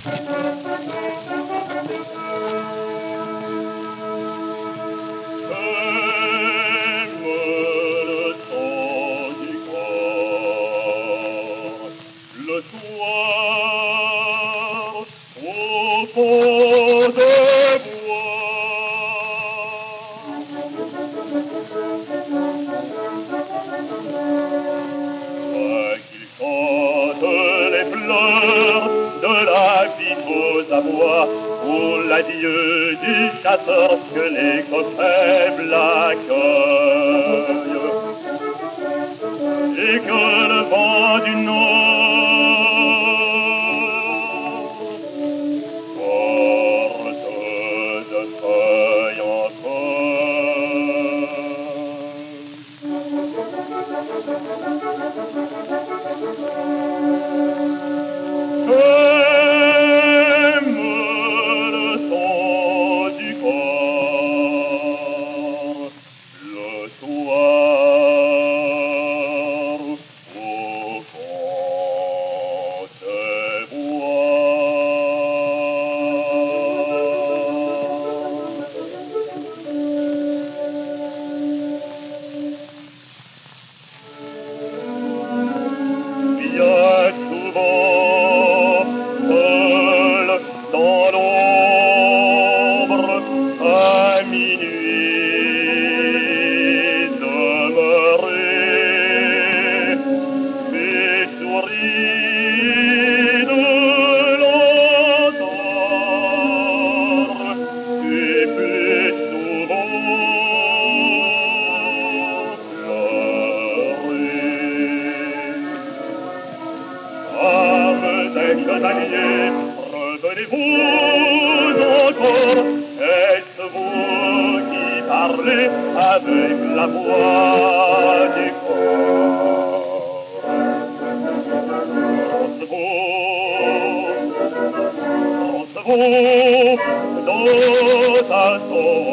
Le soir, au fond des bois, qu'il chante les fleurs de la vie aux abois, pour l'adieu du chasseur que les coquets l'accueillent, et que le vent du nord porte de feuilles en J'aime le son du corps, le soir, au fond des bois. Bien souvent, seul dans l'ombre, à minuit demeuré, mes souris de l'entendre, et plus souvent pleurer. Des chevaliers, revenez-vous encore, est-ce vous qui parlez avec la voix du corps? Roncevaux, dans ta tombe,